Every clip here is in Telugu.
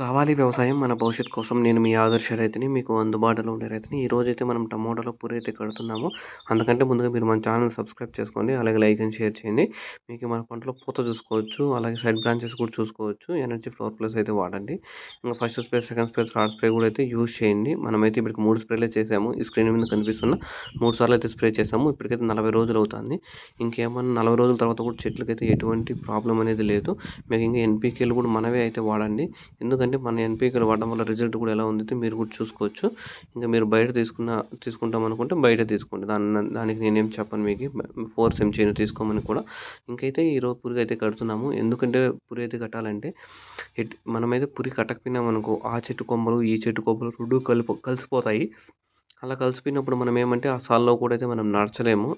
కావాలి వ్యవసాయం మన భవిష్యత్తు కోసం. నేను మీ ఆదర్శ రైతుని. మీకు అందుబాటులో ఉండే రైతుని. ఈరోజైతే మనం టమోటాలో పూరైతే కడుతున్నాము. అందుకంటే ముందుగా మీరు మన ఛానల్ సబ్స్క్రైబ్ చేసుకోండి. అలాగే లైక్ అండ్ షేర్ చేయండి. మీకు మన పంటలో పూత చూసుకోవచ్చు. అలాగే సైడ్ బ్రాంచెస్ కూడా చూసుకోవచ్చు. ఎనర్జీ ఫ్లోర్ ప్లస్ అయితే వాడండి. ఇంకా first spray, second spray, third spray కూడా అయితే యూజ్ చేయండి. మనమైతే ఇప్పటికి 3 స్ప్రేలే చేసాము. ఈ స్క్రీన్ మీద కనిపిస్తున్న 3 సార్లు అయితే స్ప్రే చేసాము. ఇప్పటికైతే 40 రోజులు అవుతుంది. ఇంకేమన్నా 40 రోజుల తర్వాత కూడా చెట్లకైతే ఎటువంటి ప్రాబ్లం అనేది లేదు. మీకు ఇంకా ఎన్‌పీకేలు కూడా మనవే అయితే వాడండి. ఎందుకంటే మన ఎన్‌పీకేలు వాడడం వల్ల రిజల్ట్ కూడా ఎలా ఉందైతే మీరు కూడా చూసుకోవచ్చు. ఇంకా మీరు బయట తీసుకుంటాం అనుకుంటే బయట తీసుకోండి. దానికి నేనేం చెప్పను మీకు. ఫోర్స్ ఏం చేయను తీసుకోమని కూడా. ఇంకైతే ఈరోజు పురుగైతే కడుతున్నాము. ఎందుకంటే పురుగైతే కట్టాలంటే మనమైతే పురి కట్టకపోయినామనుకో ఆ చెట్టు కొమ్మలు, ఈ చెట్టు కొమ్మలు 2 కలిసిపోతాయి. అలా కలిసిపోయినప్పుడు మనం ఏమంటే ఆ సాల్లో కూడా అయితే మనం నడచలేము.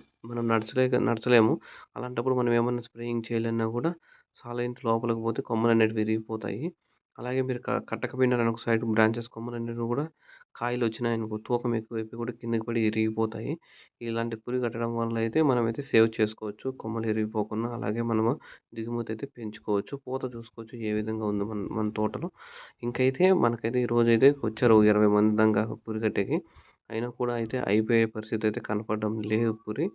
నడచలేము. అలాంటప్పుడు మనం ఏమన్నా స్ప్రేయింగ్ చేయాలన్నా కూడా సాల ఇంటి లోపలికి పోతే కొమ్మలనేటివి విరిగిపోతాయి. అలాగే మీరు కట్టకపోయినారనుకో సైడ్ బ్రాంచెస్ కొమ్మలన్నిటిని కూడా కాయలొచ్చినాయనుకో తూకం ఎక్కువైపోయి కూడా కిందకి పడి ఇరిగిపోతాయి. ఇలాంటి పురి కట్టడం వల్ల అయితే మనమైతే సేవ్ చేసుకోవచ్చు. కొమ్మలు ఇరిగిపోకుండా అలాగే మనము దిగుమతి అయితే పెంచుకోవచ్చు. పూత చూసుకోవచ్చు ఏ విధంగా ఉందో మన మన తోటలో. ఇంకైతే మనకైతే ఈరోజైతే వచ్చారు 20 మంది దాకా పురి కట్టేకి. అయినా కూడా అయితే అయిపోయే పరిస్థితి అయితే కనపడడం లేదు పురి.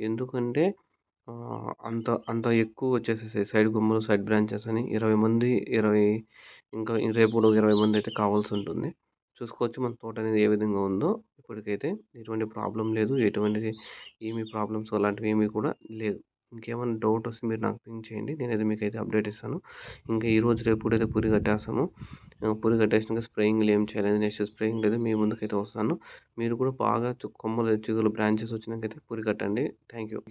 ఎందుకంటే అంత అంత ఎక్కువ వచ్చేసేసాయి సైడ్ కొమ్మలు, సైడ్ బ్రాంచెస్ అని 20 మంది 20 ఇంకా రేపు కూడా 20 మంది అయితే కావాల్సి ఉంటుంది. చూసుకోవచ్చు మన తోట అనేది ఏ విధంగా ఉందో. ఇప్పటికైతే ఎటువంటి ప్రాబ్లమ్ లేదు. ఎటువంటిది ఏమి ప్రాబ్లమ్స్ అలాంటివి ఏమీ కూడా లేదు. ఇంకేమైనా డౌట్ వస్తే మీరు నాకు పింగ్ చేయండి. నేనైతే మీకైతే అప్డేట్ ఇస్తాను. ఇంకా ఈరోజు రేపు కూడా అయితే పురి కట్టేస్తాము. పురి కట్టేసినాక స్ప్రేయింగ్‌లు ఏం చేయాలి నెక్స్ట్ స్ప్రేయింగ్ అయితే మీ ముందుకైతే వస్తాను. మీరు కూడా బాగా కొమ్మలు, చిగుళ్ళు, బ్రాంచెస్ వచ్చినాకైతే పురి కట్టండి. Thank you.